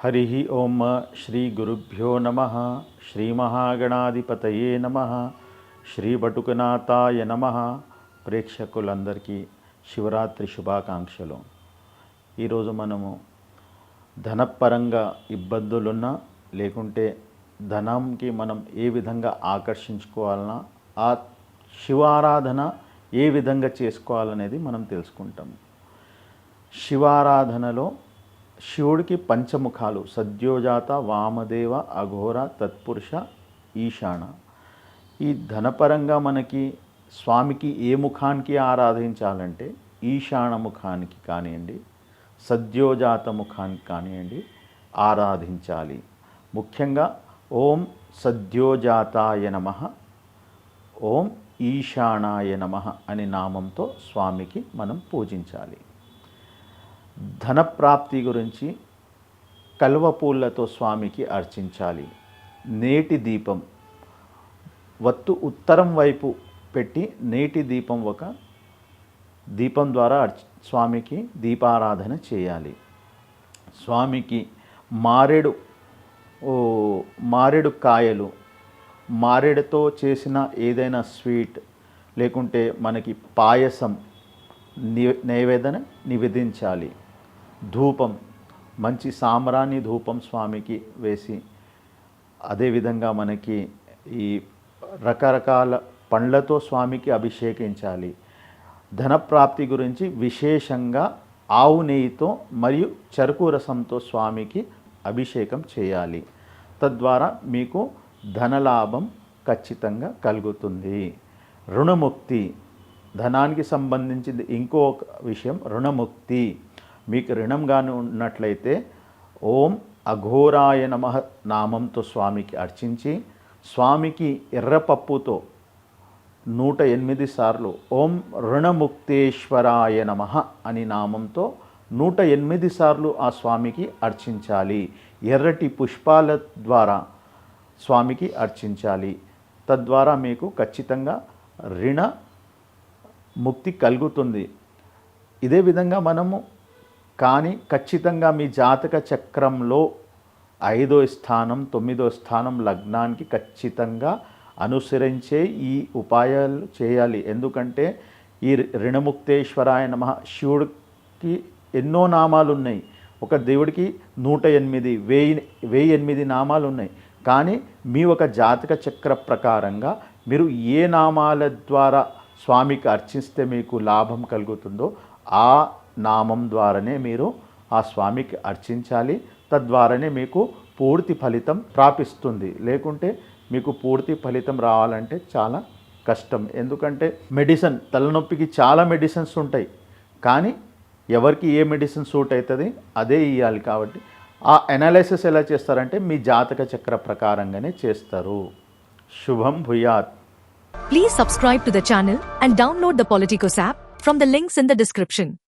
హరి ఓం శ్రీ గురుభ్యో నమ. శ్రీ మహాగణాధిపతయే నమ. శ్రీ బటుకనాథాయ నమ. ప్రేక్షకులందరికీ శివరాత్రి శుభాకాంక్షలు. ఈరోజు మనము ధనపరంగా ఇబ్బందులున్నా లేకుంటే ధనంకి మనం ఏ విధంగా ఆకర్షించుకోవాలన్నా ఆ శివారాధన ఏ విధంగా చేసుకోవాలనేది మనం తెలుసుకుంటాము. శివారాధనలో శివుడికి పంచముఖాలు సద్యోజాత, వామదేవ, అఘోర, తత్పురుష, ఈశాన. ఈ ధనపరంగా మనకి స్వామికి ఏ ముఖానికి ఆరాధించాలంటే ఈశాన ముఖానికి కానివ్వండి, సద్యోజాత ముఖానికి కానివ్వండి ఆరాధించాలి. ముఖ్యంగా ఓం సద్యోజాతాయ నమః, ఓం ఈశానాయ నమః అనే నామంతో స్వామికి మనం పూజించాలి. ధనప్రాప్తి గురించి కల్వ పూలతో స్వామికి అర్చించాలి. నేటి దీపం వత్తు ఉత్తరం వైపు పెట్టి నేటి దీపం ఒక దీపం ద్వారా స్వామికి దీపారాధన చేయాలి. స్వామికి మారేడు కాయలు, మారేడుతో చేసిన ఏదైనా స్వీట్ లేకుంటే మనకి పాయసం నివేదించాలి. ధూపం, మంచి సాంబ్రాణి ధూపం స్వామికి వేసి, అదేవిధంగా మనకి ఈ రకరకాల పండ్లతో స్వామికి అభిషేకించాలి. ధనప్రాప్తి గురించి విశేషంగా ఆవు నెయ్యితో మరియు చెరుకు రసంతో స్వామికి అభిషేకం చేయాలి. తద్వారా మీకు ధనలాభం ఖచ్చితంగా కలుగుతుంది. రుణముక్తి, ధనానికి సంబంధించింది ఇంకొక విషయం రుణముక్తి. మీకు రుణంగానే ఉన్నట్లయితే ఓం అఘోరాయ నమః నామంతో స్వామికి అర్చించి, స్వామికి ఎర్రపప్పుతో 108 సార్లు ఓం రుణముక్తేశ్వరాయ నమః అని నామంతో 108 సార్లు ఆ స్వామికి అర్చించాలి. ఎర్రటి పుష్పాల ద్వారా స్వామికి అర్చించాలి. తద్వారా మీకు ఖచ్చితంగా రుణ ముక్తి కలుగుతుంది. ఇదే విధంగా మనము కానీ ఖచ్చితంగా మీ జాతక చక్రంలో 5వ స్థానం 9వ స్థానం లగ్నానికి ఖచ్చితంగా అనుసరించే ఈ ఉపాయాలు చేయాలి. ఎందుకంటే ఈ రుణముక్తేశ్వరాయ నమః శివుడికి ఎన్నో నామాలు ఉన్నాయి. ఒక దేవుడికి 108 1008 నామాలు ఉన్నాయి. కానీ మీ ఒక జాతక చక్ర ప్రకారంగా మీరు ఏ నామాల ద్వారా స్వామికి అర్చిస్తే మీకు లాభం కలుగుతుందో ఆ నామం ద్వారానే మీరు ఆ స్వామికి అర్చించాలి. తద్వారానే మీకు పూర్తి ఫలితం ప్రాపిస్తుంది. లేకుంటే మీకు పూర్తి ఫలితం రావాలంటే చాలా కష్టం. ఎందుకంటే తలనొప్పికి చాలా మెడిసిన్స్ ఉంటాయి, కానీ ఎవరికి ఏ మెడిసిన్ సూట్ అవుతుంది అదే ఇవ్వాలి. కాబట్టి ఆ అనాలిసిస్ ఎలా చేస్తారంటే మీ జాతక చక్ర ప్రకారంగానే చేస్తారు. శుభం భూయాత్. Please subscribe to the channel and download the Politicos app from the links in the description.